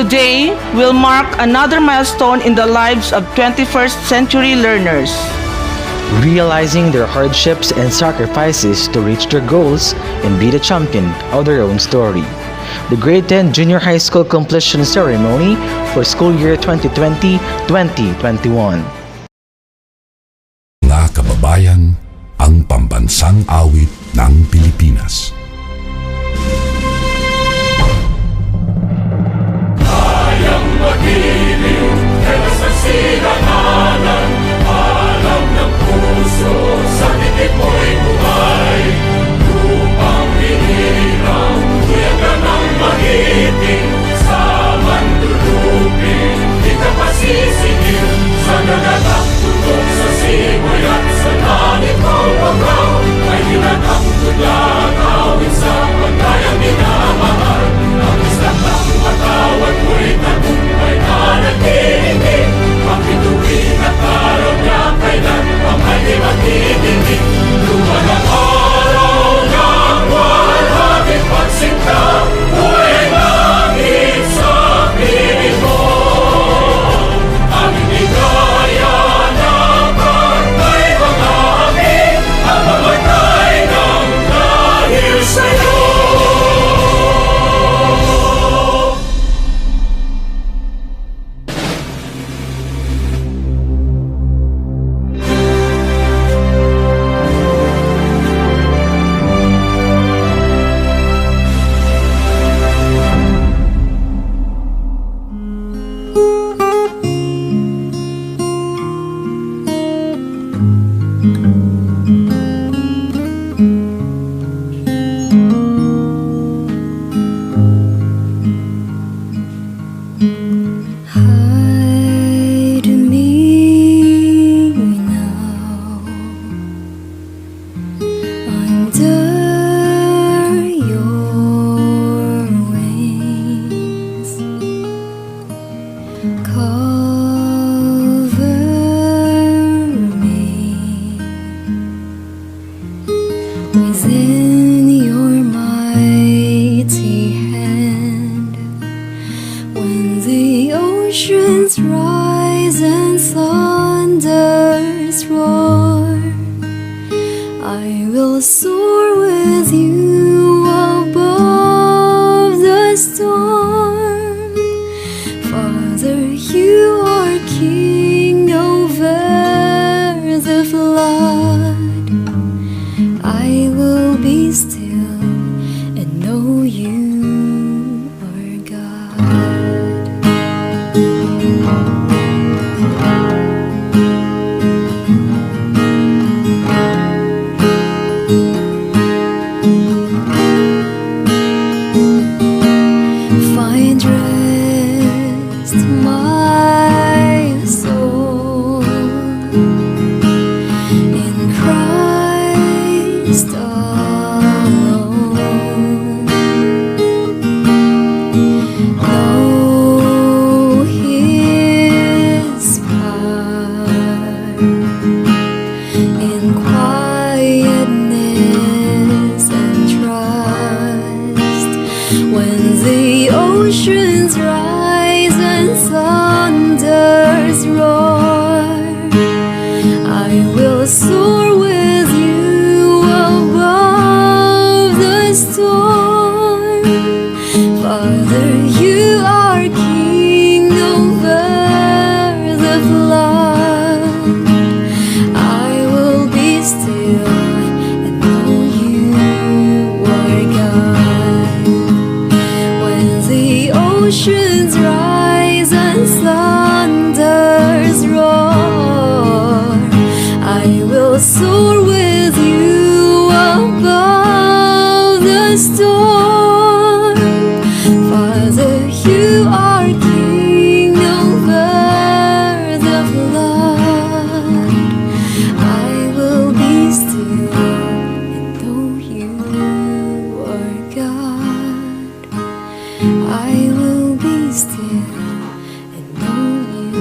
Today will mark another milestone in the lives of 21st century learners. Realizing their hardships and sacrifices to reach their goals and be the champion of their own story. The Grade 10 Junior High School Completion Ceremony for school year 2020-2021. Mga kababayan, ang pambansang awit ng Pilipinas. Kayang magiliw, kaya sa silanganan, alam ng puso, sa titik mo'y buhay. Lupang hinirang, kuyagan ang magiting, sa mandulupin, di ka pasisingil, sa nagalang tutok sa simoy at sa langit mo pagkaw, ay hinatang tudlang awit sa pagkayang minamahal. Ang isang ng matawad mo'y tagumpay na nagtitingin, makituwin at araw niya kailan ang ay magtitingin. Luman ang araw ng walhaging pagsinta, buhay langit sa piling mo. Aming ligaya na pagkay mga amin, ang mamatay ng dahil sa'yo. Within your mighty hand, when the oceans rise and thunders roar, I will soar with you above the storm. Father, you are king over the flood. I will be still and know you are God. Find rest, my soul, in Christ alone. Know His power in quietness and trust. When the oceans rise and thunders roar, I will soar with you above the storm. Father, you are king over the flood. I will be still and know you are God. When the oceans rise and thunders roar, I will soar with you above the storm. Father, you are king over the flood. I will be still and know you are God. I will be still and know you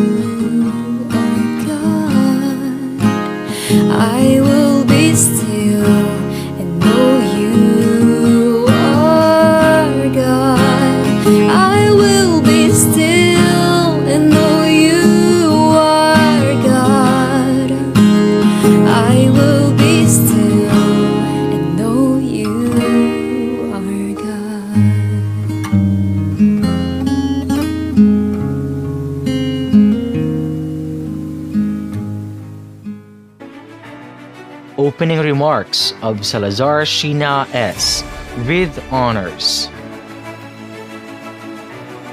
are God. I will be still and know you are God. I will be still. opening remarks of Salazar Sheena S. with honors.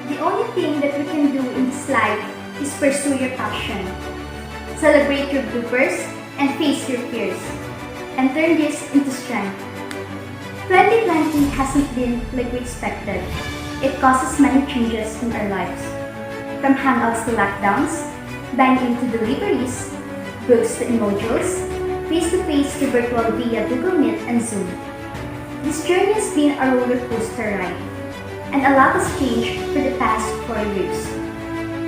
The only thing that we can do in this life is pursue your passion. Celebrate your bloopers and face your fears. And turn this into strength. 2020 hasn't been like we expected. It causes many changes in our lives. From hangouts to lockdowns, dining to deliveries, books to modules, face-to-face to virtual via Google Meet and Zoom. This journey has been a roller coaster ride, and a lot has changed for the past 4 years.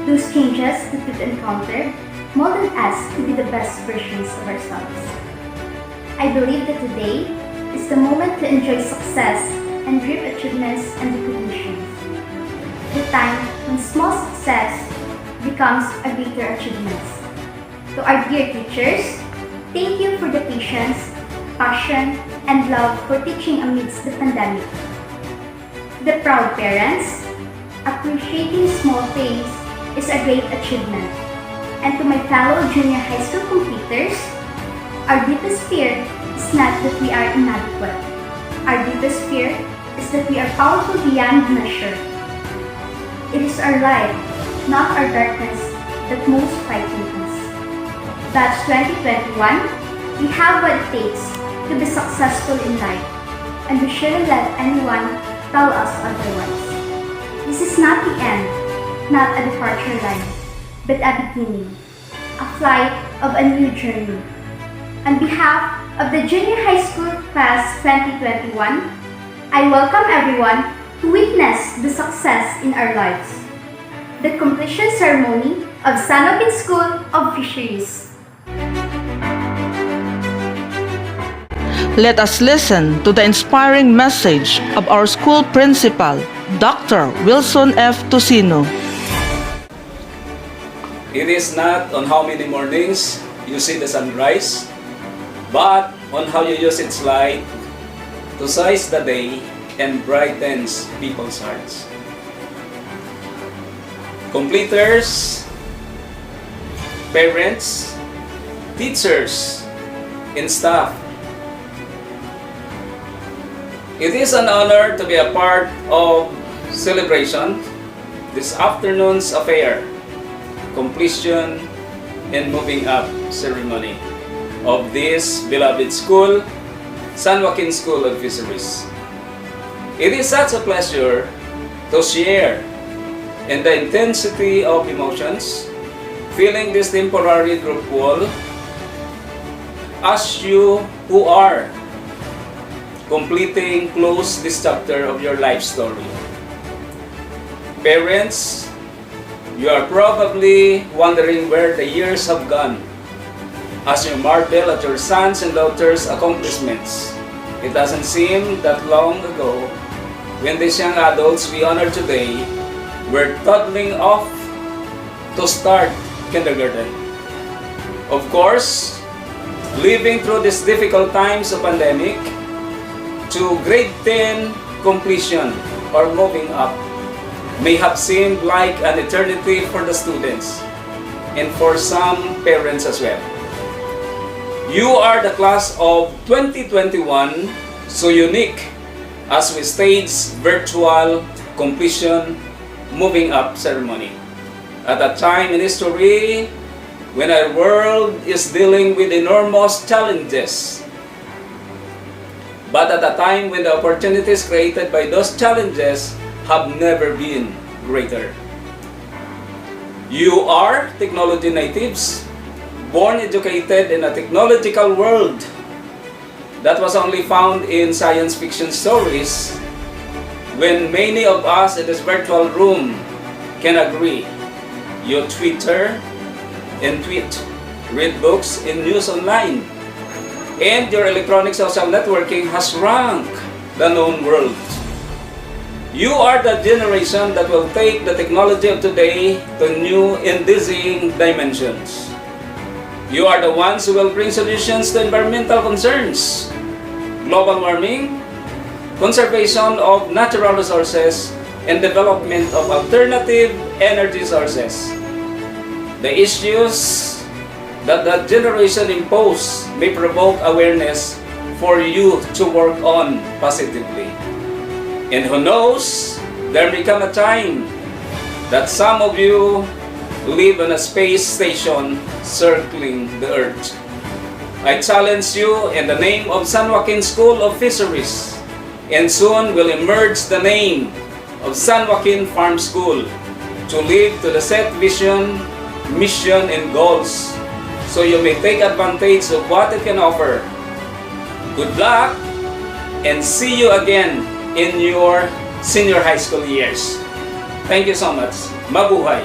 Those changes that we've encountered molded us to be the best versions of ourselves. I believe that today is the moment to enjoy success and reap achievements and recognitions. The time when small success becomes a greater achievement. To our dear teachers, thank you for the patience, passion, and love for teaching amidst the pandemic. To the proud parents, appreciating small things is a great achievement. And to my fellow junior high school completers, our deepest fear is not that we are inadequate. Our deepest fear is that we are powerful beyond measure. It is our light, not our darkness, that most frightens us. That's 2021. We have what it takes to be successful in life, and we shouldn't let anyone tell us otherwise. This is not the end, not a departure line, but a beginning, a flight of a new journey. On behalf of the Junior High School Class 2021, I welcome everyone to witness the success in our lives. The completion ceremony of Joaquin School of Fisheries. Let us listen to the inspiring message of our school principal, Dr. Wilson F. Tocino. It is not on how many mornings you see the sunrise, but on how you use its light to seize the day and brightens people's hearts. Completers, parents, teachers, and staff, it is an honor to be a part of celebration this afternoon's affair, completion and moving up ceremony of this beloved school, Joaquin School of Fisheries. It is such a pleasure to share in the intensity of emotions, feeling this temporary group wall as you who are completing close this chapter of your life story. Parents, you are probably wondering where the years have gone as you marvel at your sons and daughters' accomplishments. It doesn't seem that long ago when these young adults we honor today were toddling off to start kindergarten. Of course, living through these difficult times of pandemic to grade 10 completion or moving up may have seemed like an eternity for the students and for some parents as well. You are the class of 2021, so unique as we stage virtual completion moving up ceremony. At a time in history when our world is dealing with enormous challenges, but at a time when the opportunities created by those challenges have never been greater. You are technology natives, born educated in a technological world that was only found in science fiction stories, when many of us in this virtual room can agree. You Twitter and tweet, read books and news online, and your electronic social networking has ranked the known world. You are the generation that will take the technology of today to new and dizzying dimensions. You are the ones who will bring solutions to environmental concerns, global warming, conservation of natural resources, and development of alternative energy sources. The issues that the generation imposed may provoke awareness for you to work on positively. And who knows, there may come a time that some of you live on a space station circling the earth. I challenge you in the name of San Joaquin School of Fisheries, and soon will emerge the name of San Joaquin Farm School, to live to the set vision, mission, and goals, so you may take advantage of what it can offer. Good luck, and see you again in your senior high school years. Thank you so much. Mabuhay!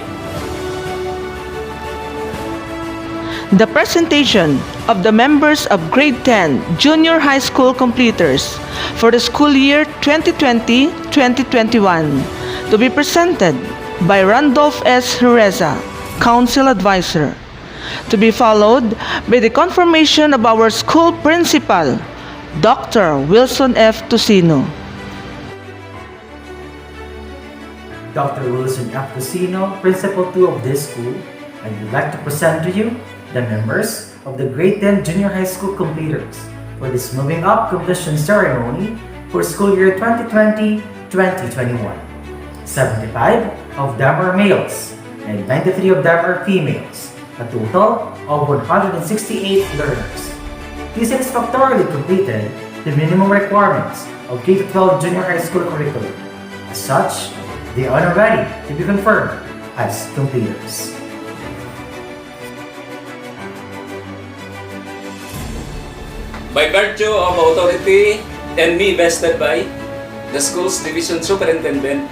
The presentation of the members of Grade 10 Junior High School completers for the school year 2020-2021, to be presented by Randolph S. Jereza, Council Advisor, to be followed by the confirmation of our school principal, Dr. Wilson F. Tocino. Dr. Wilson F. Tocino, Principal 2 of this school, I would like to present to you the members of the Grade 10 Junior High School completers for this moving up completion ceremony for school year 2020-2021. 75 of them are males and 93 of them are females, a total of 168 learners. They satisfactorily completed the minimum requirements of K-12 junior high school curriculum. As such, they are now ready to be confirmed as completers. By virtue of authority and me vested by the school's Division Superintendent,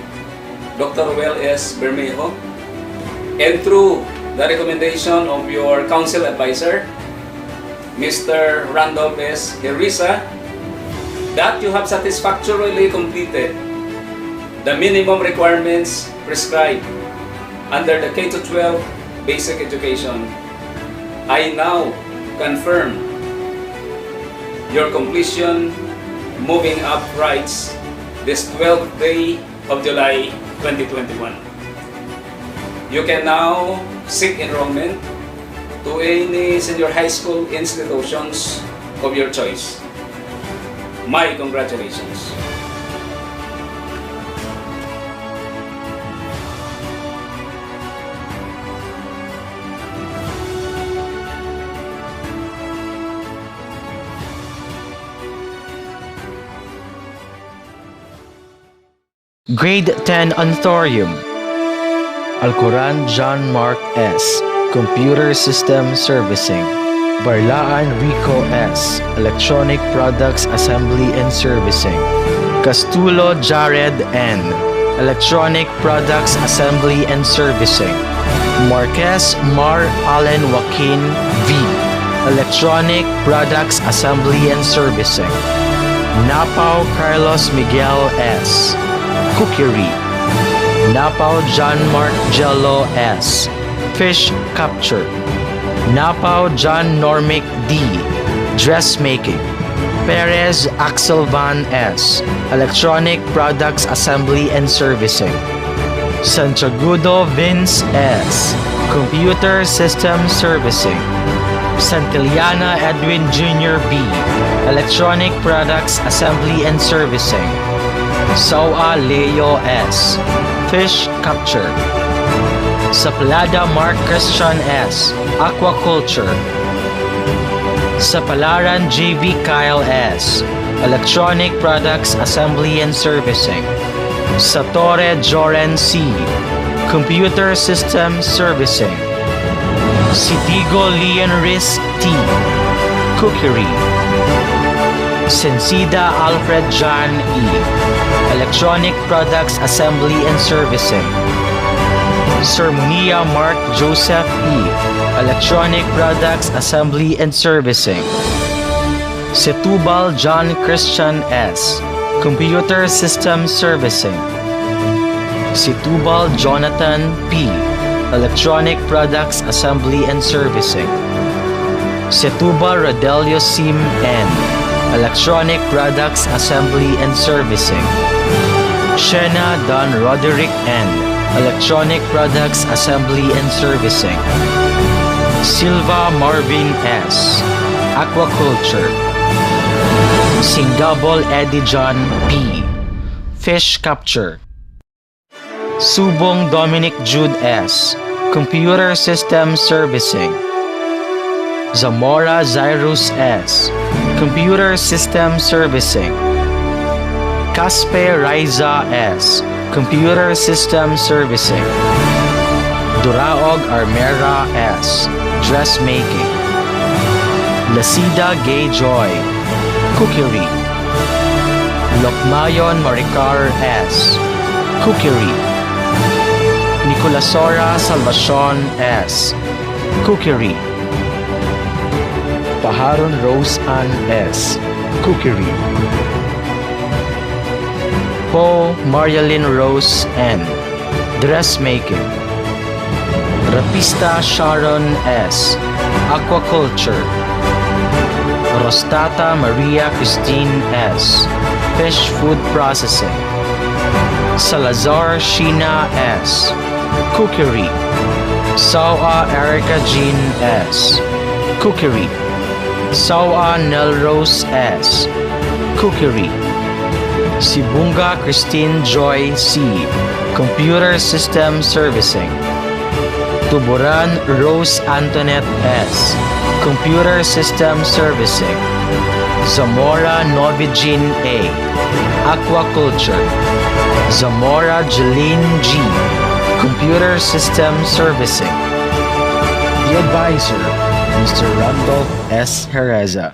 Dr. Ruel S. Bermejo, and through the recommendation of your council advisor, Mr. Randolph S. Jereza, that you have satisfactorily completed the minimum requirements prescribed under the K-12 basic education, I now confirm your completion moving up rights this 12th day of July 2021. You can now seek enrollment to any senior high school institutions of your choice. My congratulations. Grade 10 Auditorium. Alcoran John Mark S. Computer System Servicing. Barlaan Rico S. Electronic Products Assembly and Servicing. Castulo Jared N. Electronic Products Assembly and Servicing. Marquez Mar Allen Joaquin V. Electronic Products Assembly and Servicing. Napao Carlos Miguel S. Cookery. Napao John Mark Jello S. Fish Capture. Napao John Normic D. Dressmaking. Perez Axel Van S. Electronic Products Assembly and Servicing. Santiagudo Vince S. Computer System Servicing. Santillana Edwin Jr. B. Electronic Products Assembly and Servicing. Saua Leo S. Fish Capture. Saplada Mark Christian S. Aquaculture. Sapalaran JV Kyle S. Electronic Products Assembly and Servicing. Satore Joren C. Computer System Servicing. Sitigo Leon Riz T. Cookery. Sensida Alfred John E. Electronic Products Assembly and Servicing. Sermonia Mark Joseph E. Electronic Products Assembly and Servicing. Setubal John Christian S. Computer System Servicing. Setubal Jonathan P. Electronic Products Assembly and Servicing. Setubal Rodelio Sim N. Electronic Products Assembly and Servicing. Shena Don Roderick N. Electronic Products Assembly and Servicing. Silva Marvin S. Aquaculture. Singabol Eddie John P. Fish Capture. Subong Dominic Jude S. Computer System Servicing. Zamora Zairus S. Computer System Servicing. Caspe Raiza S. Computer System Servicing. Duraog Armera S. Dressmaking. Lasida Gay Joy. Cookery. Lokmayon Maricar S. Cookery. Nicolasora Salvacion S. Cookery. Paharon Rose Ann S. Cookery. Po Marialyn Rose N. Dressmaking. Rapista Sharon S. Aquaculture. Rostata Maria Christine S. Fish Food Processing. Salazar Sheena S. Cookery. Sawa Erica Jean S. Cookery. Sawa Nelrose S. Cookery. Sibunga Christine Joy C. Computer System Servicing. Tuburan Rose Antoinette S. Computer System Servicing. Zamora Novigin A. Aquaculture. Zamora Jeline G. Computer System Servicing. The advisor, Mr. Randolph S. Hereza.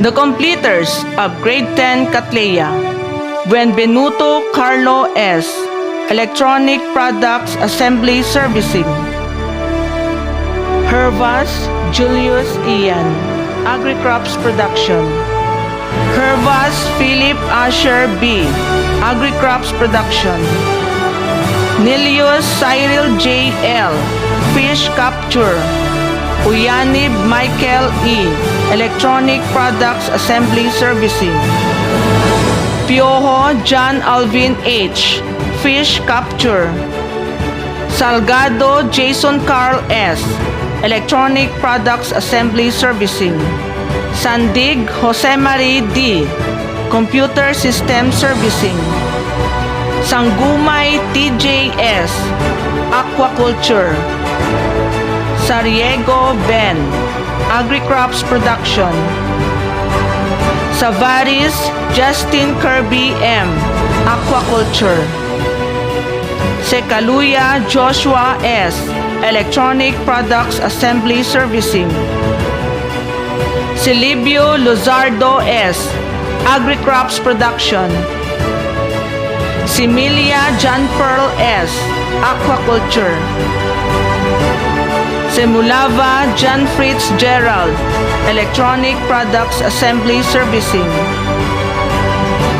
The completers of Grade 10 Catleya. Benvenuto Carlo S. Electronic Products Assembly Servicing. Hervas Julius Ian. Agri-Crops Production. Hervas Philip Asher B. Agri-Crops Production. Nilius Cyril J. L. Fish Capture. Uyanib Michael E. Electronic Products Assembly Servicing. Piojo John Alvin H. Fish Capture. Salgado Jason Carl S. Electronic Products Assembly Servicing. Sandig Jose Marie D. Computer System Servicing. Sangumay TJS. Aquaculture. Sariego Ben. Agri-Crops Production. Savaris Justin Kirby M. Aquaculture. Sekaluya Joshua S. Electronic Products Assembly Servicing. Silibio Luzardo S. Agri-Crops Production. Similia John Pearl S. Aquaculture. Semulava John Fritz Gerald. Electronic Products Assembly Servicing.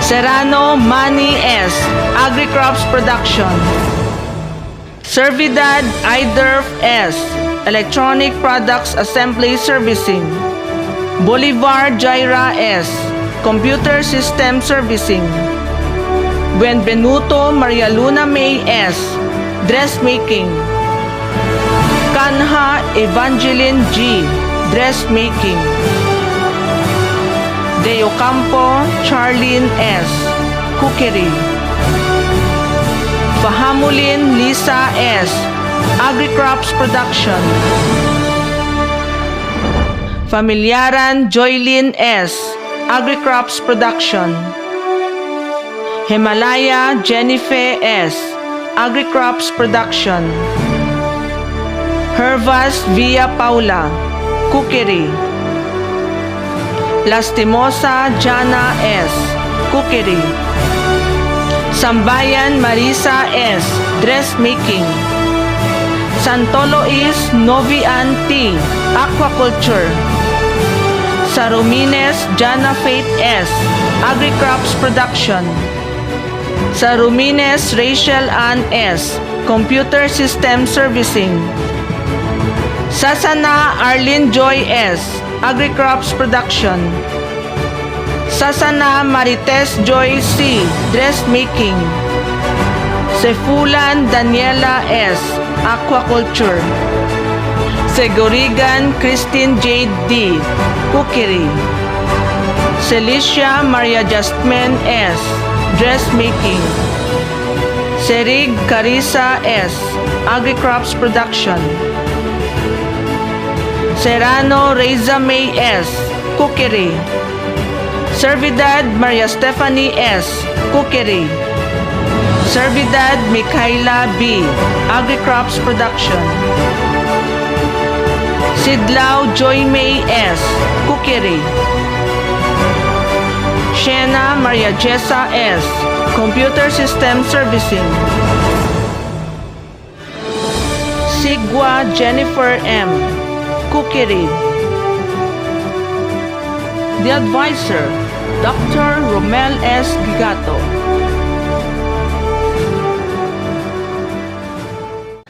Serrano Manny S. Agri-Crops Production. Servidad Iderf S. Electronic Products Assembly Servicing. Bolivar Jaira S. Computer System Servicing. Benvenuto Maria Luna May S. Dressmaking. Kanha Evangeline G. Dressmaking. De Ocampo Charlene S. Cookery. Fahamulin Lisa S. Agri-Crops Production. Familiaran Joylyn S. Agri-Crops Production. Himalaya Jennifer S. Agri-Crops Production. Hervas Via Paula. Cookery. Lastimosa Jana S. Cookery. Sambayan Marisa S. Dressmaking. Santolois Novian T. Aquaculture. Sarumines Jana Faith S. Agri-Crops Production. Sarumines Rachel Ann S. Computer System Servicing. Sasana Arlene Joy S. Agri-Crops Production. Sasana Marites Joy C. Dressmaking. Sefulan Daniela S. Aquaculture. Segurigan Christine Jade D. Cookery. Celicia Maria Justmen S. Dressmaking. Serig Carissa S. Agri-crops production. Serrano Reza May S. Cookery. Servidad Maria Stephanie S. Cookery. Servidad Micaela B. Agri-crops production. Sidlao Joy May S. Cookery. Shena Maria Jessa S. Computer System Servicing. Sigwa Jennifer M. Cookery. The advisor, Dr. Romel S. Gigato.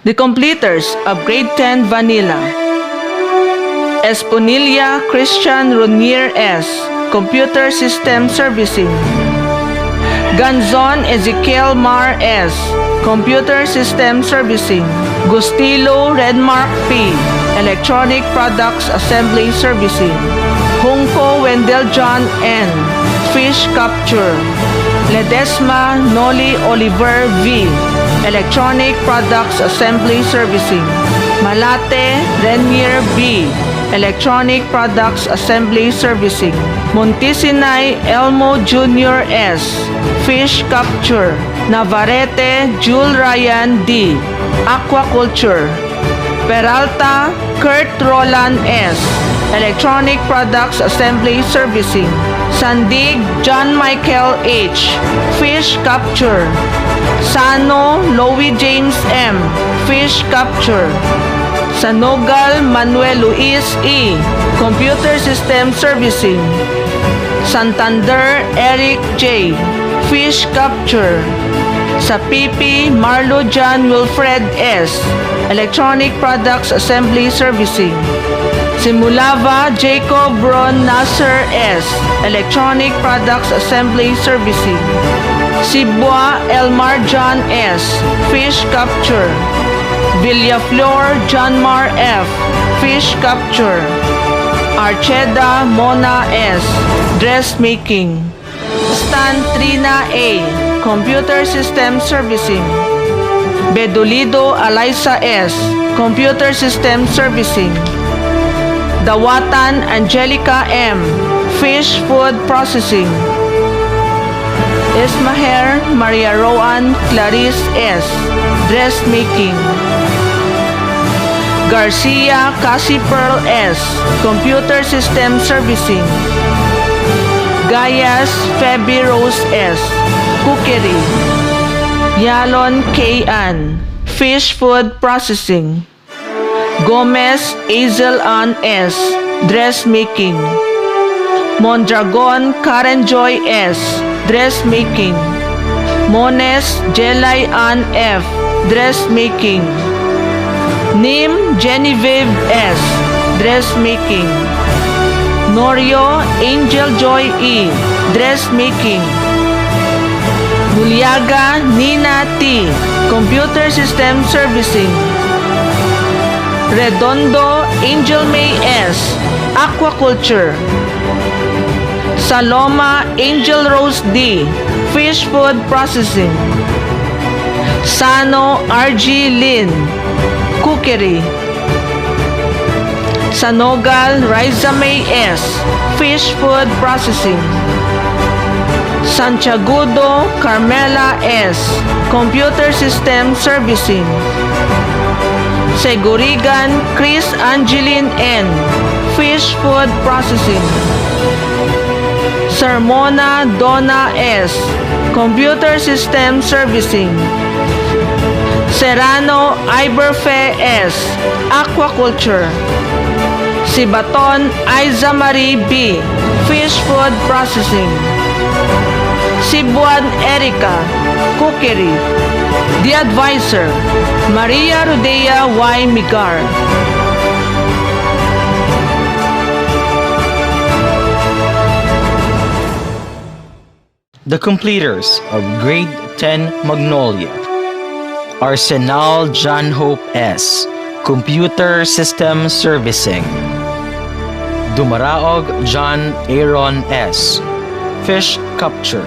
The completers of Grade 10 Vanilla. Esponilia Christian Ronier S. Computer System Servicing. Ganzon Ezekiel Mar S. Computer System Servicing. Gustilo Redmark P. Electronic Products Assembly Servicing. Hungko Wendell John N. Fish Capture. Ledesma Noli Oliver V. Electronic Products Assembly Servicing. Malate Renier B. Electronic Products Assembly Servicing. Montisinay Elmo Jr. S. Fish Capture. Navarrete Jule Ryan D. Aquaculture. Peralta Kurt Roland S. Electronic Products Assembly Servicing. Sandig John Michael H. Fish Capture. Sano Louis James M. Fish Capture. Sanogal Manuel Luis E. Computer System Servicing. Santander Eric J. Fish Capture. Sapipi Marlo John Wilfred S. Electronic Products Assembly Servicing. Simulava Jacob Ron Nasser S. Electronic Products Assembly Servicing. Sibwa Elmar John S. Fish Capture. Villaflor John Mar F. Fish Capture. Archeda Mona S. Dressmaking. Stan Trina A. Computer System Servicing. Bedolido Alyssa S. Computer System Servicing. Dawatan Angelica M. Fish Food Processing. Ismaher Maria Roan Clarice S. Dressmaking. Garcia Cassie Pearl S. Computer System Servicing. Gayas Feby Rose S. Cookery. Yalon K. Ann. Fish Food Processing. Gomez Hazel Ann S. Dressmaking. Mondragon Karen Joy S. Dressmaking. Mones Jelay Ann F. Dressmaking. Nim Genevieve S. Dressmaking. Norio Angel Joy E. Dressmaking. Buliaga Nina T. Computer System Servicing. Redondo Angel May S. Aquaculture. Saloma Angel Rose D. Fish Food Processing. Sano RG Lin. Cookery. Sanogal Riza May S. Fish Food Processing. Santiagudo Carmela S. Computer System Servicing. Segurigan Chris Angeline N. Fish Food Processing. Sermona Donna S. Computer System Servicing. Serrano Iberfe S. Aquaculture. Sibaton Aiza Marie B. Fish Food Processing. Sibuan Erica. Cookery. The Advisor, Maria Rodea Y. Migar. The completers of Grade 10 Magnolia. Arsenal John Hope S. Computer System Servicing. Dumaraog John Aaron S. Fish Capture.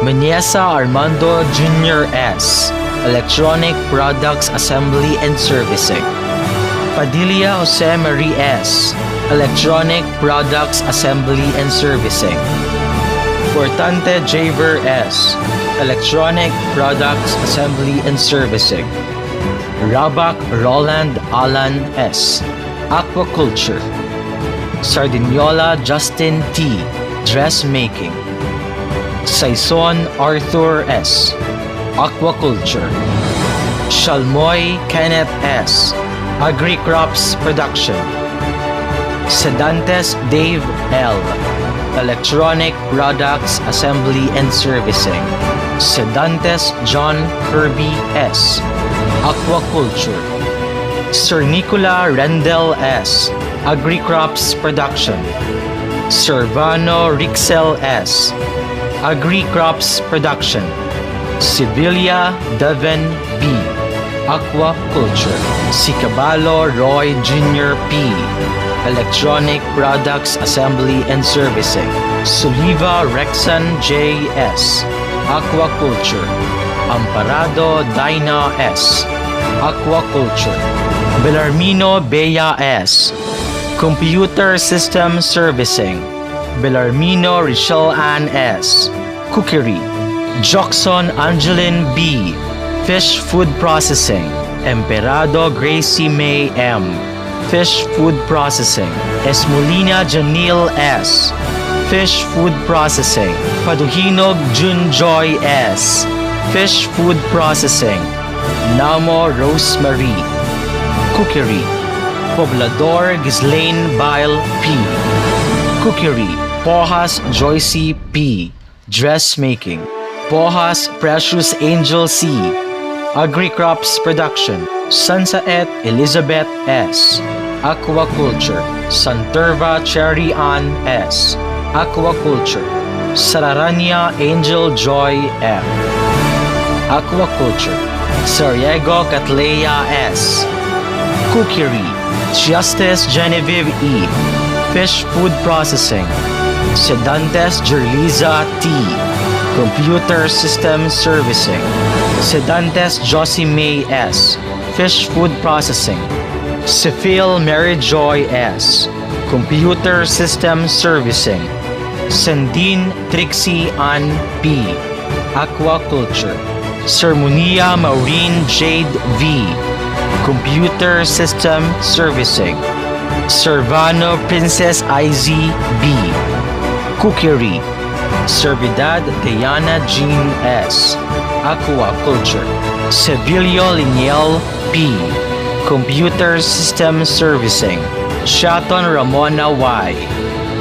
Meniesa Armando Jr. S. Electronic Products Assembly and Servicing. Padilla Jose Marie S. Electronic Products Assembly and Servicing. Portante Javer S. Electronic Products Assembly and Servicing. Rabak Roland Alan S. Aquaculture. Sardiniola Justin T. Dressmaking. Saison Arthur S. Aquaculture. Shalmoy Kenneth S. Agri-Crops Production. Sedantes Dave L. Electronic Products Assembly and Servicing. Sedantes John Kirby S. Aquaculture. Sir Nicola Rendell S. Agri-Crops Production. Servano Rixel S. Agri-Crops Production. Sibilia Devon B. Aquaculture. Sicabalo Roy Jr. P. Electronic Products Assembly and Servicing. Soliva Rexon J. S. Aquaculture. Amparado Dina S. Aquaculture. Belarmino Bea S. Computer System Servicing. Belarmino Richelle Ann S. Cookery. Joxon Angeline B. Fish Food Processing. Emperado Gracie May M. Fish Food Processing. Esmolina Janil S. Fish Food Processing. Paduhinog Junjoy S. Fish Food Processing. Namo Rosemary. Cookery. Poblador Ghislaine Bile P. Cookery. Pohas Joycey P. Dressmaking. Pohas Precious Angel C. Agri-Crops Production. Sansaet Elizabeth S. Aquaculture. Santerva Cherry Ann S. Aquaculture. Sararania Angel Joy M. Aquaculture. Sariego Catlea S. Cookery. Justice Genevieve E. Fish Food Processing. Sedantes Jerliza T. Computer System Servicing. Sedantes Josie May S. Fish Food Processing. Sefil Mary Joy S. Computer System Servicing. Sandine Trixie Ann P. Aquaculture. Sermonia Maureen Jade V. Computer System Servicing. Servano Princess IZ B. Cookery. Servidad Diana Jean S. Aquaculture. Sevilio Liniel P. Computer System Servicing. Shaton Ramona Y.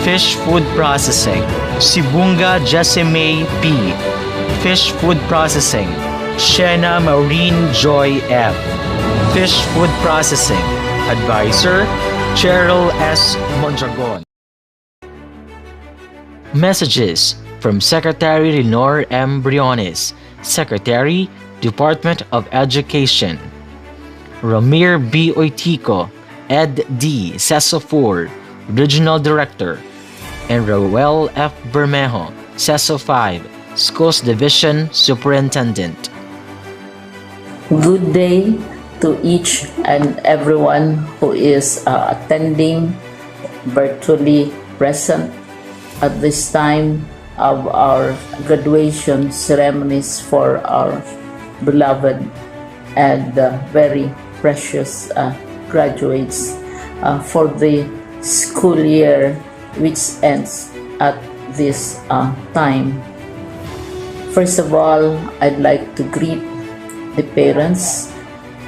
Fish Food Processing. Sibunga Jessime P. Fish Food Processing. Shena Maureen Joy F. Fish Food Processing. Advisor, Cheryl S. Mondragon. Messages from Secretary Lenore M. Briones, Secretary, Department of Education. Ramir B. Oitico, Ed D. Seso 4, Regional Director. And Roel F. Bermejo, Seso 5, Schools Division Superintendent. Good day to each and everyone who is attending virtually present at this time of our graduation ceremonies for our beloved and very precious graduates for the school year which ends at this time. First of all, I'd like to greet the parents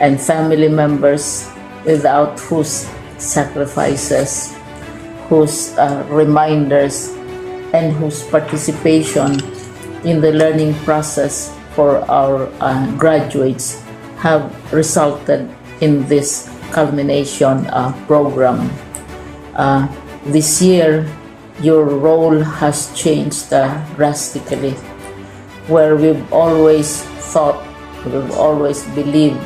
and family members without whose sacrifices, whose reminders, and whose participation in the learning process for our graduates have resulted in this culmination program. This year, your role has changed drastically, where we've always thought, we've always believed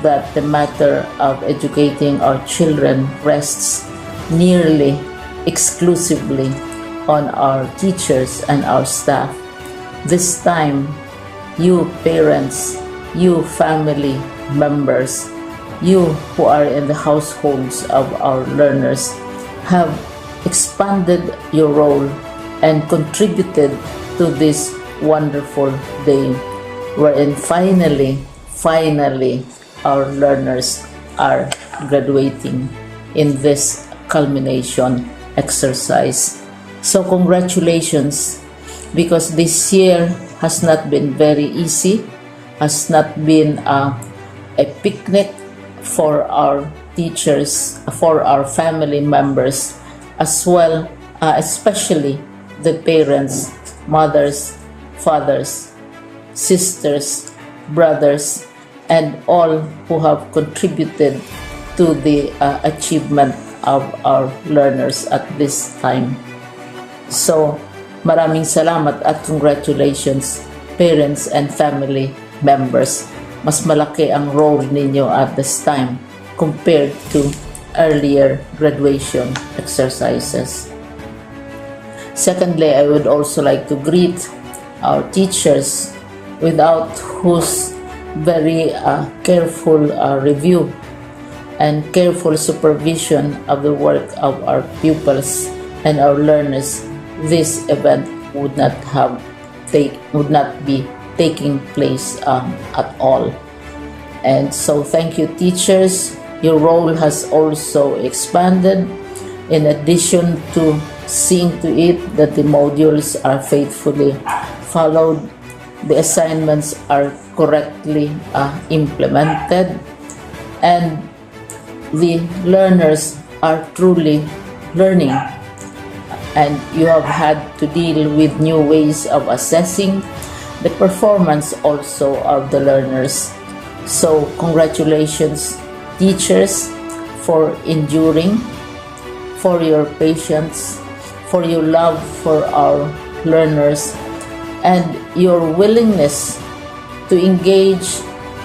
that the matter of educating our children rests nearly exclusively on our teachers and our staff. This time, you parents, you family members, you who are in the households of our learners have expanded your role and contributed to this wonderful day wherein finally our learners are graduating in this culmination exercise. So congratulations, because this year has not been very easy, has not been a picnic for our teachers, for our family members, as well, especially the parents, mothers, fathers, sisters, brothers, and all who have contributed to the achievement of our learners at this time. So, maraming salamat at congratulations, parents and family members. Mas malaki ang role ninyo at this time compared to earlier graduation exercises. Secondly, I would also like to greet our teachers, without whose very careful review and careful supervision of the work of our pupils and our learners, this event would not be taking place at all. And so thank you, teachers. Your role has also expanded, in addition to seeing to it that the modules are faithfully followed, the assignments are correctly implemented, and the learners are truly learning. And you have had to deal with new ways of assessing the performance also of the learners. So congratulations, teachers, for enduring, for your patience, for your love for our learners, and your willingness to engage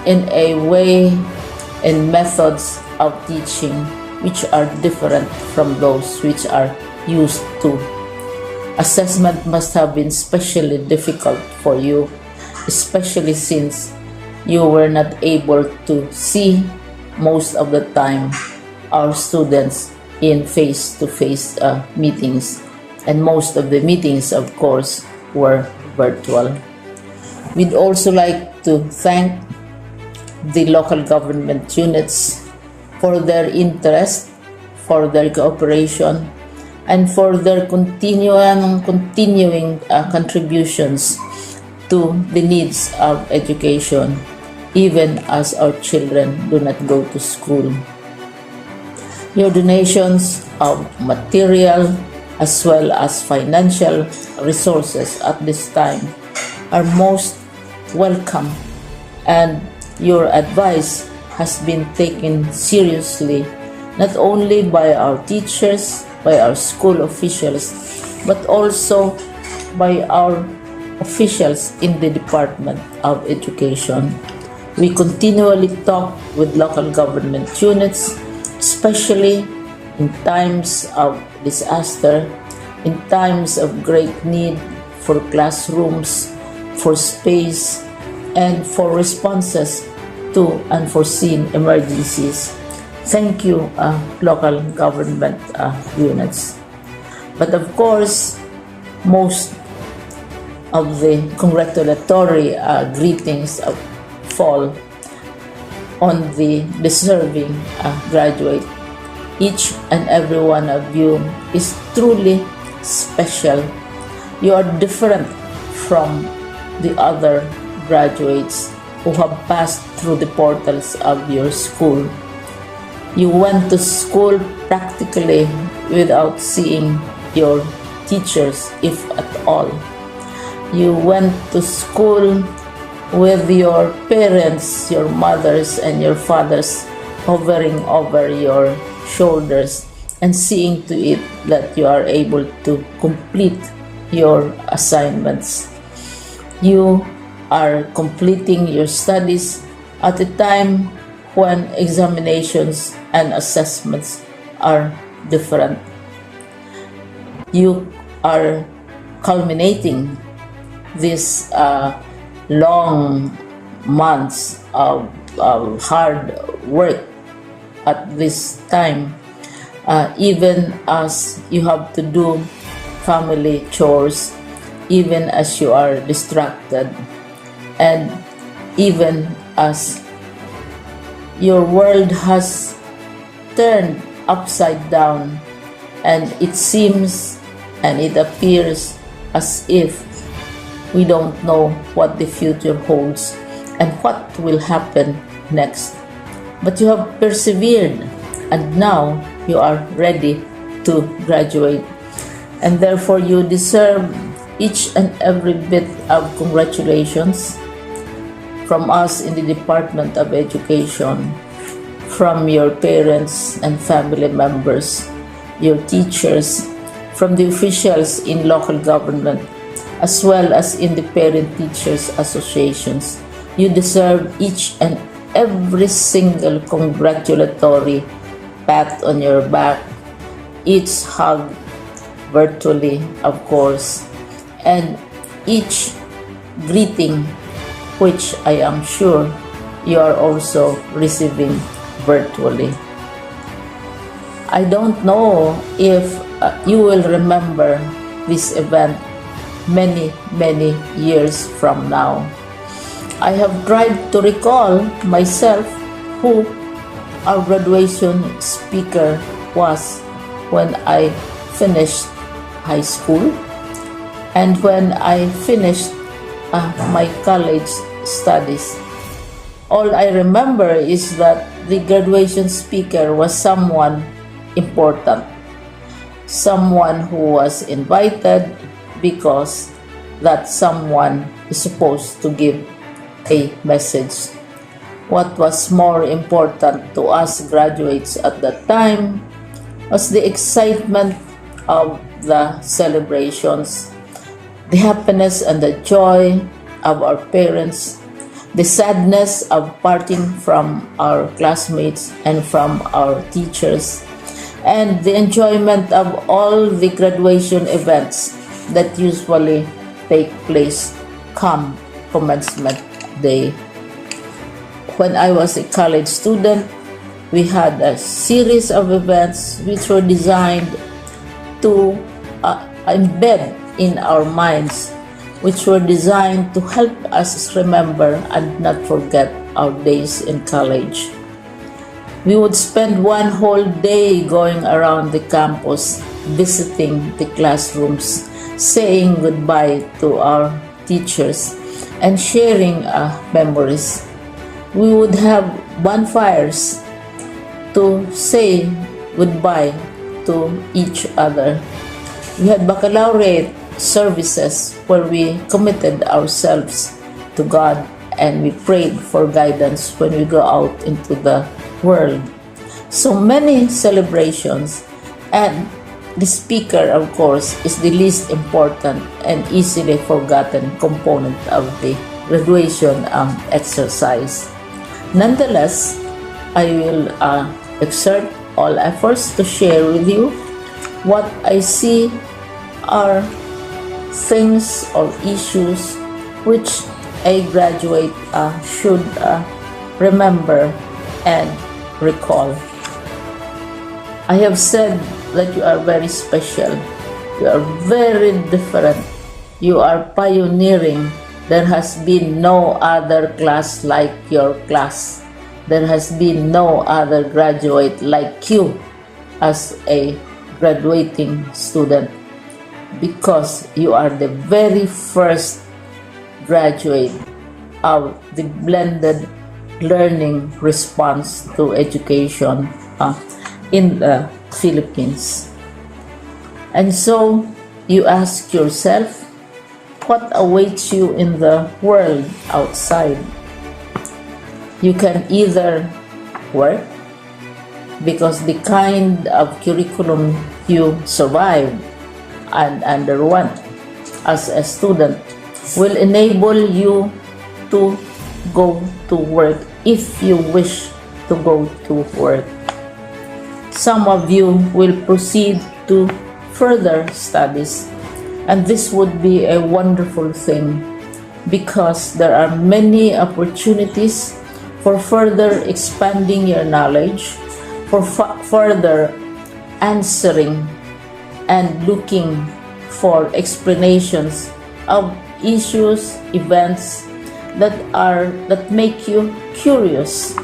in a way and methods of teaching which are different from those which are used to. Assessment must have been especially difficult for you, especially since you were not able to see most of the time our students in face-to-face meetings, and most of the meetings, of course, were virtual. We'd also like to thank the local government units for their interest, for their cooperation, and for their continuing contributions to the needs of education, even as our children do not go to school. Your donations of material as well as financial resources at this time are most welcome, and your advice has been taken seriously not only by our teachers, by our school officials, but also by our officials in the Department of Education. We continually talk with local government units, especially in times of disaster, in times of great need for classrooms, for space, and for responses to unforeseen emergencies. Thank you, local government units. But of course, most of the congratulatory greetings fall on the deserving graduate. Each and every one of you is truly special. You are different from the other graduates who have passed through the portals of your school. You went to school practically without seeing your teachers, if at all. You went to school with your parents, your mothers, and your fathers hovering over your shoulders and seeing to it that you are able to complete your assignments. You are completing your studies at a time when examinations and assessments are different. You are culminating these long months of hard work at this time, even as you have to do family chores, even as you are distracted, and even as your world has turned upside down, and it seems and it appears as if we don't know what the future holds and what will happen next. But you have persevered, and now you are ready to graduate, and therefore you deserve each and every bit of congratulations from us in the Department of Education, from your parents and family members, your teachers, from the officials in local government, as well as in the parent teachers associations. You deserve each and every single congratulatory pat on your back, each hug, virtually of course, and each greeting, which I am sure you are also receiving virtually. I don't know if you will remember this event many years from now. I have tried to recall myself who our graduation speaker was when I finished high school and when I finished my college studies. All I remember is that the graduation speaker was someone important, someone who was invited because that someone is supposed to give a message. What was more important to us graduates at that time was the excitement of the celebrations, the happiness and the joy of our parents, the sadness of parting from our classmates and from our teachers, and the enjoyment of all the graduation events that usually take place come commencement day. When I was a college student, we had a series of events which were designed to embed in our minds, which were designed to help us remember and not forget our days in college. We would spend one whole day going around the campus, visiting the classrooms, saying goodbye to our teachers, and sharing memories. We would have bonfires to say goodbye to each other. We had baccalaureate services where we committed ourselves to God and we prayed for guidance when we go out into the world. So many celebrations, and the speaker, of course, is the least important and easily forgotten component of the graduation exercise. Nonetheless, I will exert all efforts to share with you what I see are things or issues which a graduate should remember and recall. I have said that you are very special. You are very different. You are pioneering. There has been no other class like your class. There has been no other graduate like you as a graduating student, because you are the very first graduate of the blended learning response to education in the Philippines. And so you ask yourself, what awaits you in the world outside? You can either work, because the kind of curriculum you survived and underwent as a student will enable you to go to work if you wish to go to work. Some of you will proceed to further studies, and this would be a wonderful thing because there are many opportunities for further expanding your knowledge, for further answering and looking for explanations of issues, events that make you curious,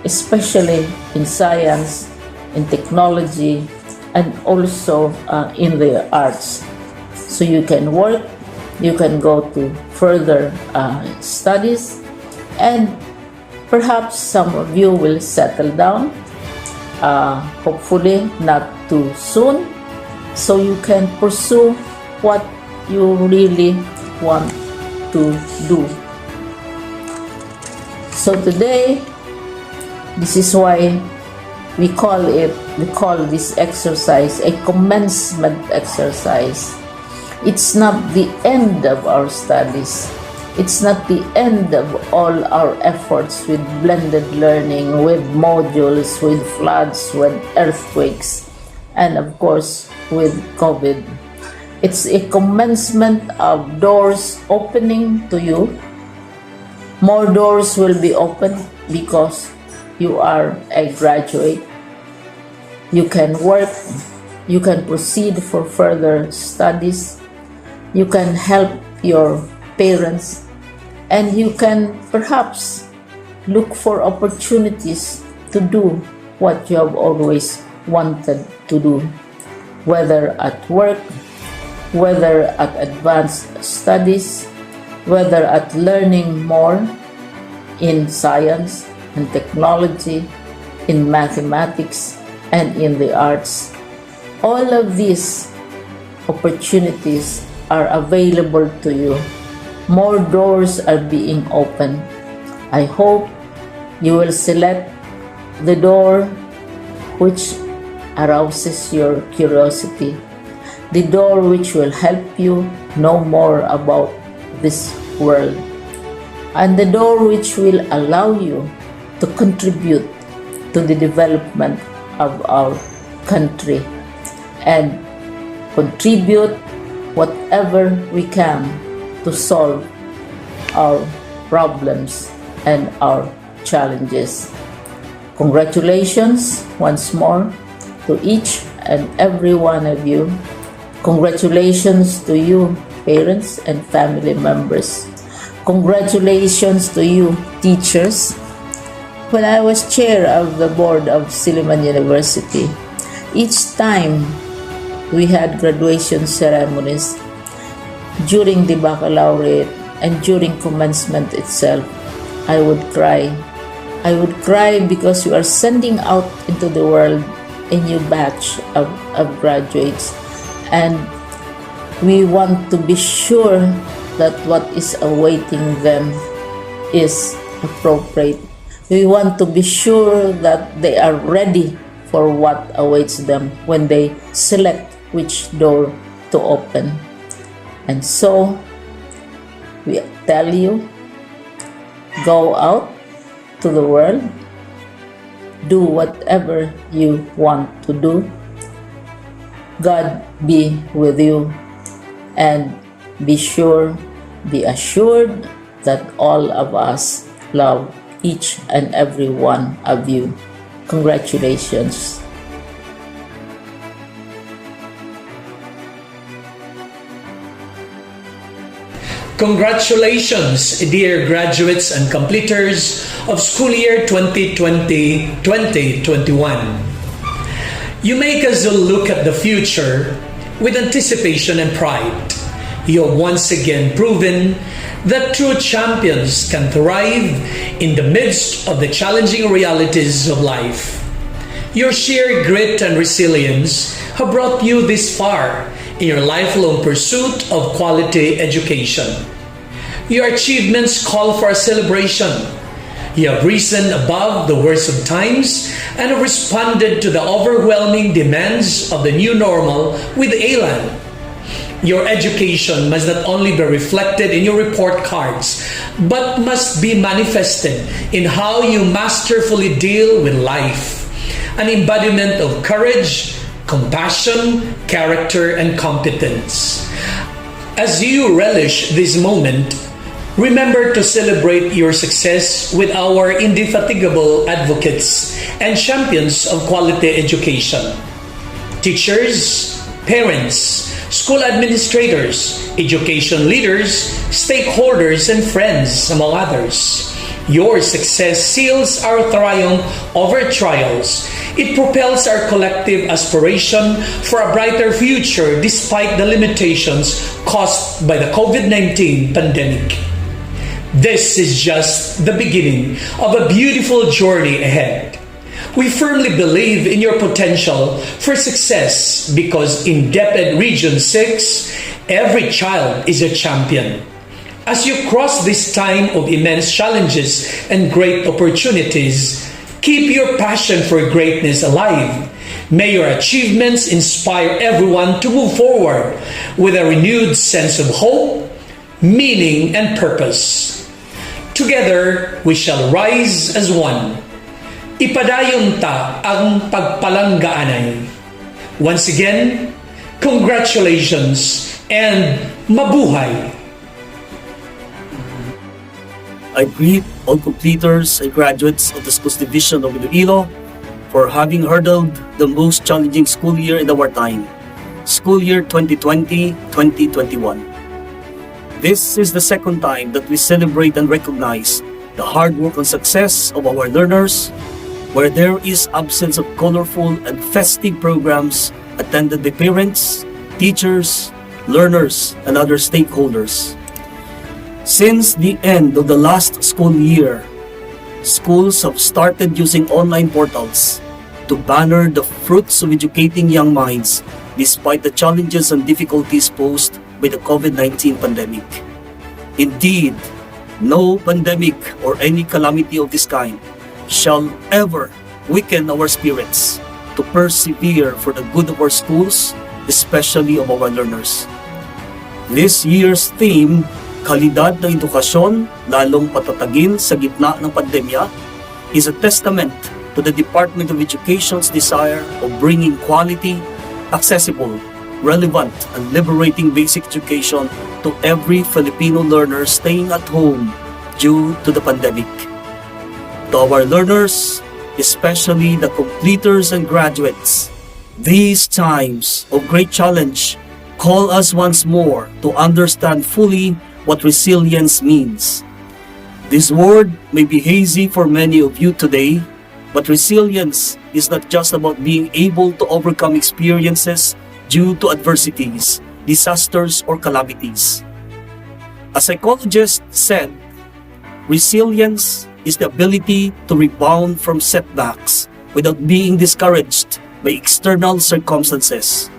especially in science, in technology, and also in the arts. So you can work, you can go to further studies, and perhaps some of you will settle down, hopefully not too soon, so you can pursue what you really want to do. So today, this is why we call this exercise a commencement exercise. It's not the end of our studies. It's not the end of all our efforts with blended learning, with modules, with floods, with earthquakes, and of course with COVID. It's a commencement of doors opening to you. More doors will be opened because you are a graduate. You can work, you can proceed for further studies, you can help your parents, and you can perhaps look for opportunities to do what you have always wanted to do, whether at work, whether at advanced studies, whether at learning more in science and technology, in mathematics, and in the arts. All of these opportunities are available to you. More doors are being opened. I hope you will select the door which arouses your curiosity, the door which will help you know more about this world, and the door which will allow you to contribute to the development of our country and contribute whatever we can to solve our problems and our challenges. Congratulations once more to each and every one of you. Congratulations to you, parents and family members. Congratulations to you, teachers. When I was chair of the board of Silliman University, each time we had graduation ceremonies, during the baccalaureate and during commencement itself, I would cry. I would cry because we are sending out into the world a new batch of graduates, and we want to be sure that what is awaiting them is appropriate. We want to be sure that they are ready for what awaits them when they select which door to open. And so, we tell you, go out to the world, do whatever you want to do. God be with you, and be assured that all of us love each and every one of you. Congratulations. Congratulations, dear graduates and completers of school year 2020-2021. You make us look at the future with anticipation and pride. You have once again proven that true champions can thrive in the midst of the challenging realities of life. Your sheer grit and resilience have brought you this far in your lifelong pursuit of quality education. Your achievements call for a celebration. You have risen above the worst of times and have responded to the overwhelming demands of the new normal with elan. Your education must not only be reflected in your report cards, but must be manifested in how you masterfully deal with life. An embodiment of courage, compassion, character, and competence. As you relish this moment, remember to celebrate your success with our indefatigable advocates and champions of quality education. Teachers, parents, school administrators, education leaders, stakeholders, and friends, among others. Your success seals our triumph over trials. It propels our collective aspiration for a brighter future despite the limitations caused by the COVID-19 pandemic. This is just the beginning of a beautiful journey ahead. We firmly believe in your potential for success because in DepEd Region 6, every child is a champion. As you cross this time of immense challenges and great opportunities, keep your passion for greatness alive. May your achievements inspire everyone to move forward with a renewed sense of hope, meaning, and purpose. Together, we shall rise as one. Ipadayon ta ang pagpalanggaanay. Once again, congratulations and mabuhay! I greet all completers and graduates of the Schools Division of Iloilo for having hurdled the most challenging school year in our time, school year 2020-2021. This is the second time that we celebrate and recognize the hard work and success of our learners, where there is absence of colorful and festive programs attended by parents, teachers, learners, and other stakeholders. Since the end of the last school year, schools have started using online portals to banner the fruits of educating young minds despite the challenges and difficulties posed by the COVID-19 pandemic. Indeed, no pandemic or any calamity of this kind shall ever weaken our spirits to persevere for the good of our schools, especially of our learners. This year's theme, Kalidad ng Edukasyon, lalong patatagin sa gitna ng pandemya, is a testament to the Department of Education's desire of bringing quality, accessible, relevant, and liberating basic education to every Filipino learner staying at home due to the pandemic. To our learners, especially the completers and graduates, these times of great challenge call us once more to understand fully what resilience means. This word may be hazy for many of you today, but resilience is not just about being able to overcome experiences due to adversities, disasters, or calamities. A psychologist said, resilience is the ability to rebound from setbacks without being discouraged by external circumstances.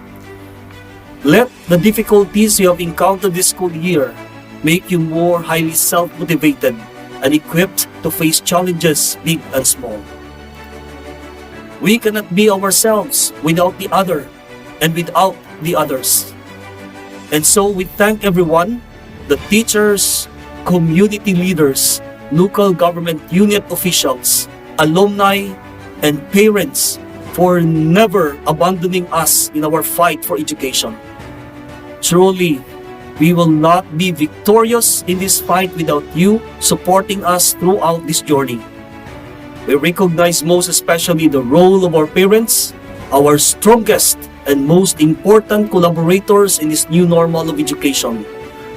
Let the difficulties you have encountered this school year make you more highly self-motivated and equipped to face challenges big and small. We cannot be ourselves without the other and without the others. And so we thank everyone, the teachers, community leaders, local government unit officials, alumni, and parents for never abandoning us in our fight for education. Truly, we will not be victorious in this fight without you supporting us throughout this journey. We recognize most especially the role of our parents, our strongest and most important collaborators in this new normal of education,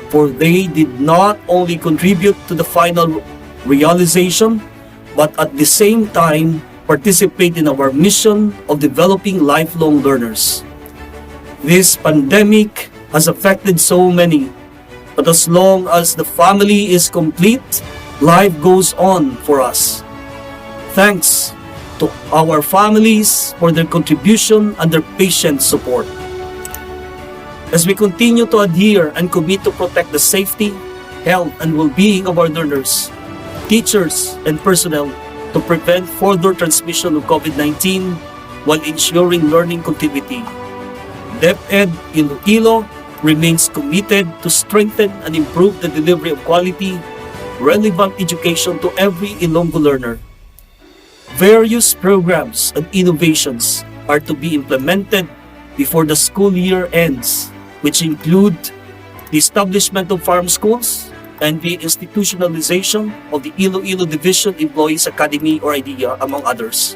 for they did not only contribute to the final realization, but at the same time participate in our mission of developing lifelong learners. This pandemic has affected so many, but as long as the family is complete, life goes on for us. Thanks to our families for their contribution and their patient support. As we continue to adhere and commit to protect the safety, health, and well-being of our learners, teachers, and personnel to prevent further transmission of COVID-19 while ensuring learning continuity, DepEd Iloilo remains committed to strengthen and improve the delivery of quality, relevant education to every Ilonggo learner. Various programs and innovations are to be implemented before the school year ends, which include the establishment of farm schools and the institutionalization of the Iloilo Division Employees Academy or IDEA, among others.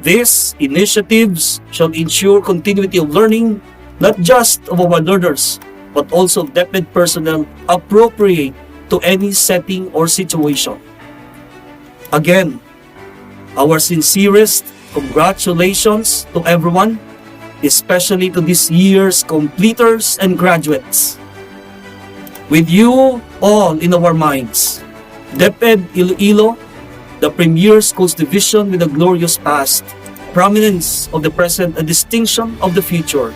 These initiatives shall ensure continuity of learning, not just of our learners, but also of DepEd personnel appropriate to any setting or situation. Again, our sincerest congratulations to everyone, especially to this year's completers and graduates. With you all in our minds, DepEd Iloilo, the premier schools division with a glorious past, prominence of the present, and distinction of the future,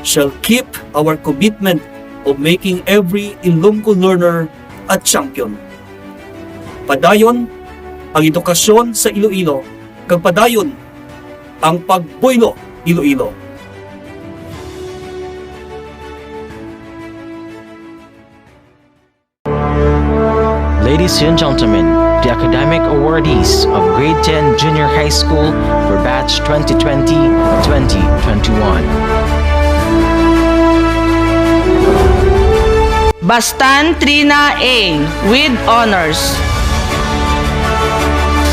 shall keep our commitment of making every Ilonggo learner a champion. Padayon ang edukasyon sa Iloilo, kag padayon ang pagbuylo Iloilo. Ladies and gentlemen, the academic awardees of Grade 10 Junior High School for Batch 2020-2021. Bastan Trina A. with honors.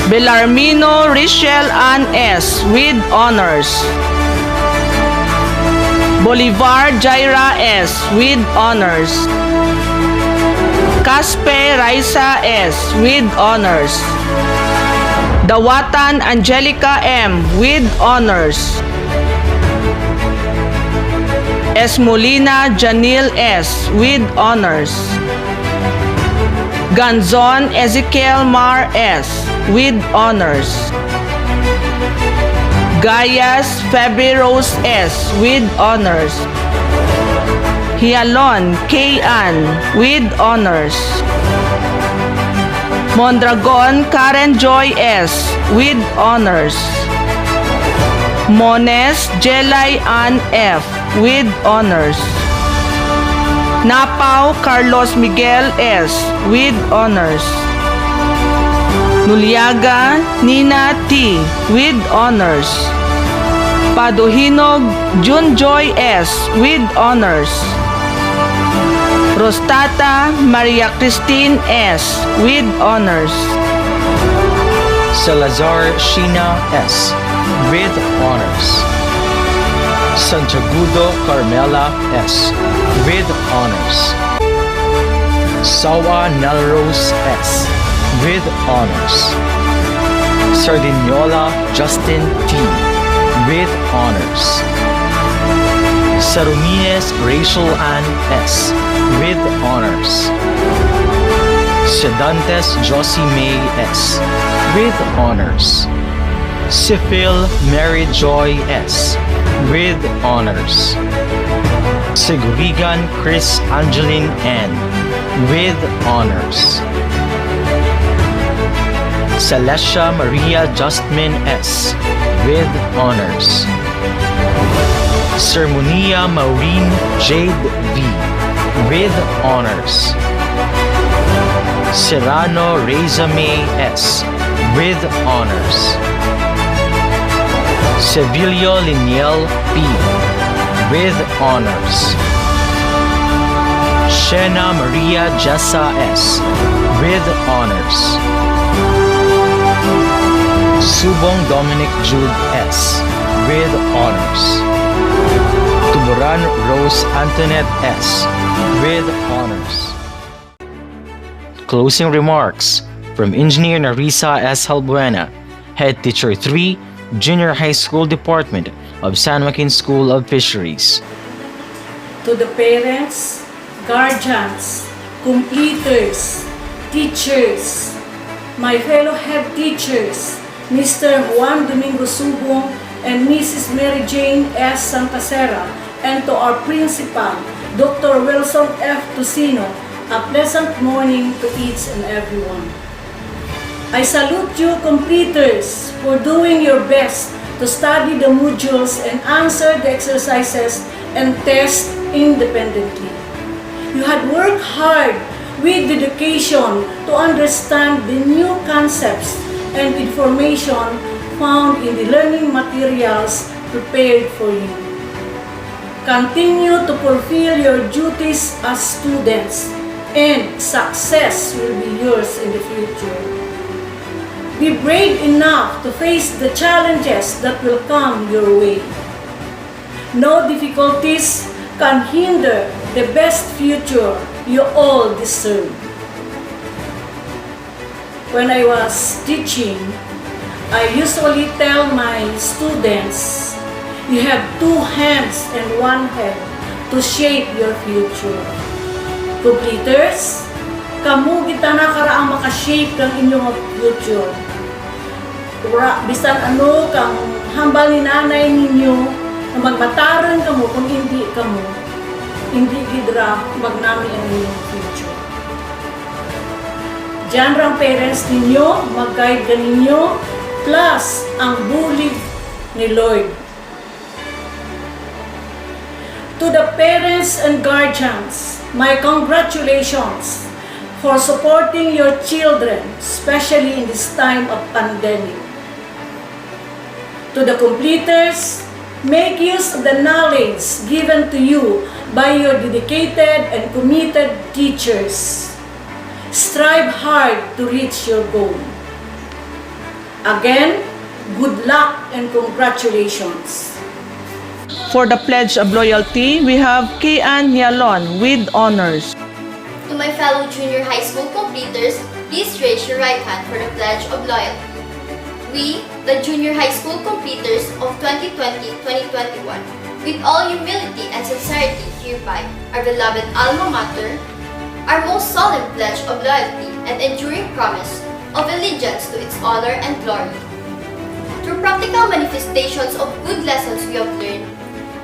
Belarmino Richelle Ann S. with honors. Bolivar Jaira S. with honors. Caspe Raisa S. with honors. Dawatan Angelica M. with honors. Esmolina Janil S. with honors. Ganzon Ezekiel Mar S. with honors. Gayas Febe Rose S. with honors. Hialon K. Ann with honors. Mondragon Karen Joy S. with honors. Mones Jelay Ann F. with honors. Napao Carlos Miguel S. with honors. Nuliaga Nina T. with honors. Paduhinog Junjoy S. with honors. Rostata Maria Christine S. with honors. Salazar Sheena S. with honors. Santiagudo Carmela S. with honors. Sawa Nelrose S. with honors. Sardinola Justin T. with honors. Sarumines Rachel Ann S. with honors. Sedantes Josie May S. with honors. Sifil Mary Joy S. with honors. Sigurigan Chris Angeline N. with honors. Celestia Maria Justmin S. with honors. Sermonia Maureen Jade V. with honors. Serrano Reza May S. with honors. Sevilio Liniel P. with honors. Shena Maria Jessa S. with honors. Subong Dominic Jude S. with honors. Tuburan Rose Antoinette S. with honors. Closing remarks from Engineer Narisa S. Halbuena, Head Teacher 3, Junior High School Department of San Joaquin School of Fisheries. To the parents, guardians, completers, teachers, my fellow head teachers, Mr. Juan Domingo Subong and Mrs. Mary Jane S. Santacera, and to our principal, Dr. Wilson F. Tocino, a pleasant morning to each and everyone. I salute you completers for doing your best to study the modules and answer the exercises and tests independently. You had worked hard with dedication to understand the new concepts and information found in the learning materials prepared for you. Continue to fulfill your duties as students, and success will be yours in the future. Be brave enough to face the challenges that will come your way. No difficulties can hinder the best future you all deserve. When I was teaching, I usually tell my students, you have 2 hands and 1 head to shape your future. Completers, kamu kita na karaang makashape ng inyong future. Bisan ano kang hambal ni nanay ninyo na magmataran kamo kung hindi gidra magnami ang inyong future. Diyan rang parents ninyo, mag-guide ka ninyo, plus ang bulig ni Lord. To the parents and guardians, my congratulations for supporting your children, especially in this time of pandemic. To the completers, make use of the knowledge given to you by your dedicated and committed teachers. Strive hard to reach your goal. Again, good luck and congratulations. For the Pledge of Loyalty, we have Kian Yalon with honors. To my fellow junior high school completers, please raise your right hand for the Pledge of Loyalty. We, the junior high school completers of 2020-2021, with all humility and sincerity hereby, our beloved alma mater, our most solemn pledge of loyalty and enduring promise of allegiance to its honor and glory. Through practical manifestations of good lessons we have learned,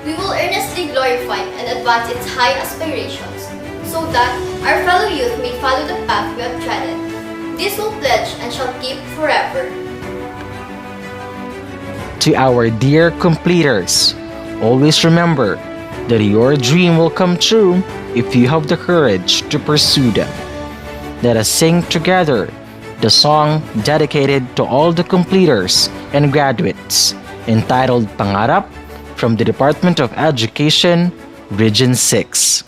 we will earnestly glorify and advance its high aspirations, so that our fellow youth may follow the path we have treaded. This will pledge and shall keep forever. To our dear completers, always remember that your dream will come true if you have the courage to pursue them. Let us sing together the song dedicated to all the completers and graduates, entitled Pangarap, from the Department of Education, Region 6.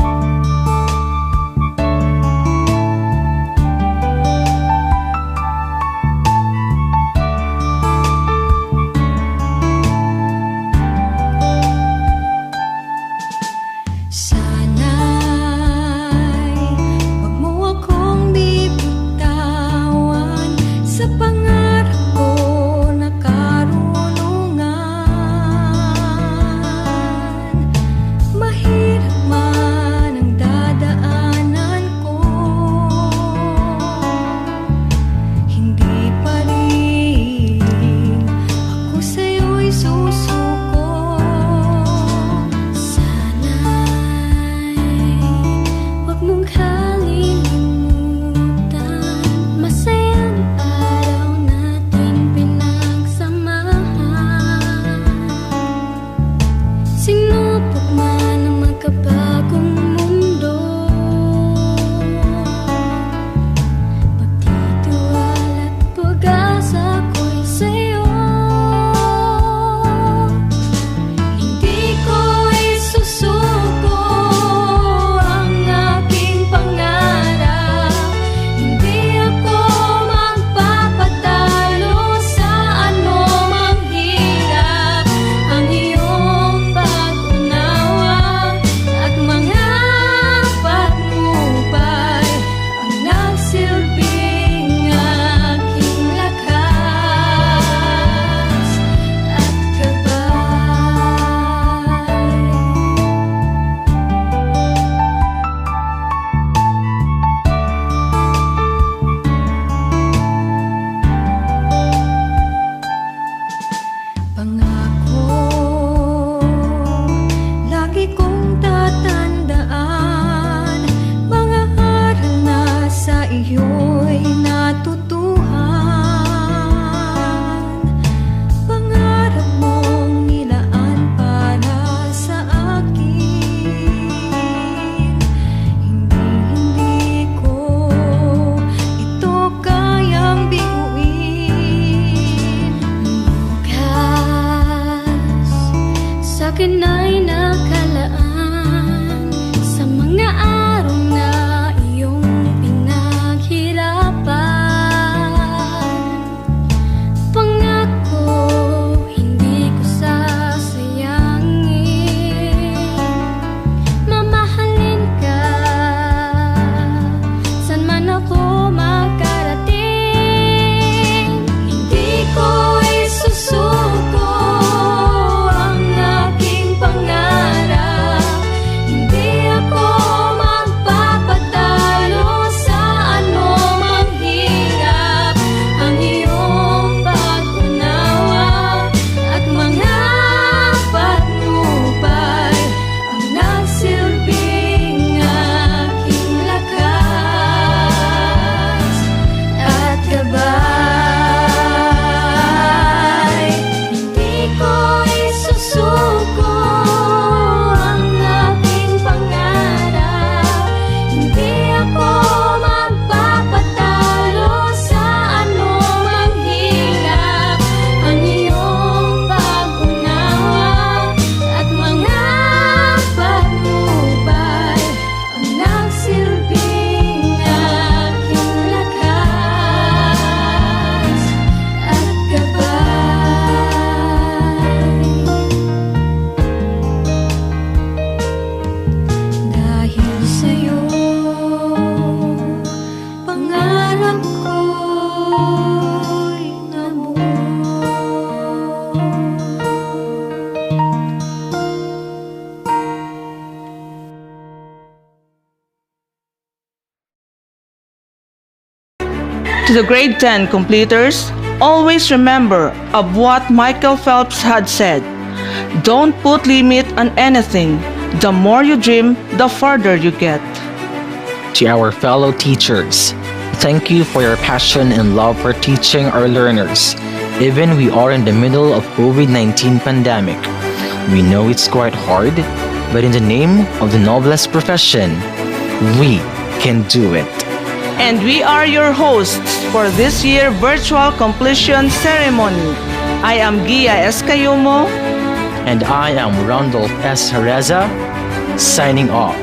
To the grade 10 completers, always remember of what Michael Phelps had said. Don't put limit on anything. The more you dream, the farther you get. To our fellow teachers, thank you for your passion and love for teaching our learners. Even we are in the middle of COVID-19 pandemic. We know it's quite hard, but in the name of the noblest profession, we can do it. And we are your hosts for this year virtual completion ceremony. I am Gia Escayumo. And I am Randolph S. Reza, signing off.